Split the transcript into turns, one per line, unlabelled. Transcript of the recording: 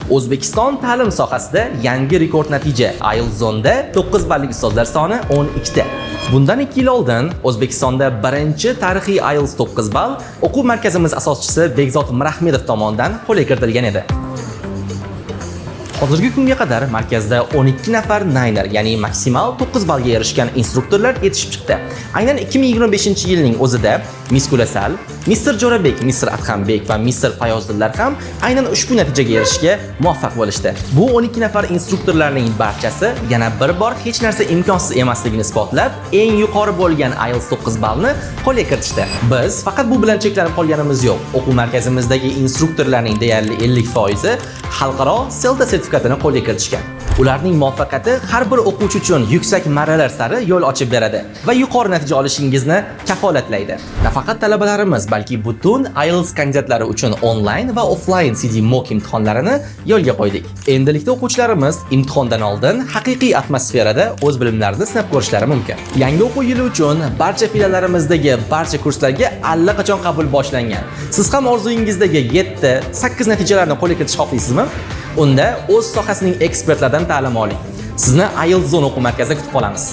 O'zbekiston ta'lim sohasida yangi rekord natija. IELTS zonda 9 ballik ustozlar soni 12 ta. Bundan 2 yil oldin O'zbekistonda birinchi tarixiy IELTS 9 ball o'quv markazimiz asoschisi Bekzod Mirahmedov tomonidan qo'lga kiritilgan edi. Hozirgi kunga qadar markazda 12 nafar Niner, ya'ni maksimal 9 ballga erishgan instruktorlar yetishib chiqdi. Aynan 2025-yilning o'zida Miskul Asal, Mr. Jo'rabek, Mr. Adhambek va Mr. Fayozdillar ham aynan ushbu natijaga erishishga muvaffaq bo'lishdi. Bu 12 nafar instruktorlarning barchasi yana bir bor hech narsa imkonsiz emasligini isbotlab, eng yuqori bo'lgan IELTS 9 ballni qo'lga kiritishdi. Biz faqat bu bilan cheklanib qolganimiz yo'q. O'quv markazimizdagi instruktorlarning deyarli 50% xalqaro CELTA sertifikatini qo'lga kiritishgan. Ularning muvaffaqiyati har bir o'quvchi uchun yuksak marralar sari yo'l ochib beradi va yuqori natija olishingizni kafolatlaydi. Nafaqat talabalarimiz, balki butun IELTS kandidatlari uchun onlayn va offlayn CD mock imtihonlarini yo'lga qo'ydik. Endilikda o'quvchilarimiz imtihondan oldin haqiqiy atmosferada o'z bilimlarini sinab ko'rishlari mumkin. Yangi o'quv yili uchun barcha filiallarimizdagi barcha kurslarga allaqachon qabul boshlangan. Siz ham orzuyingizdagi 7-8 natijalarni qo'lga kiritish xohlaysizmi? Unda o'z sohasining ekspertlaridan ta'lim oling. Sizni IELTS Zone o'quv markazida kutib qolamiz.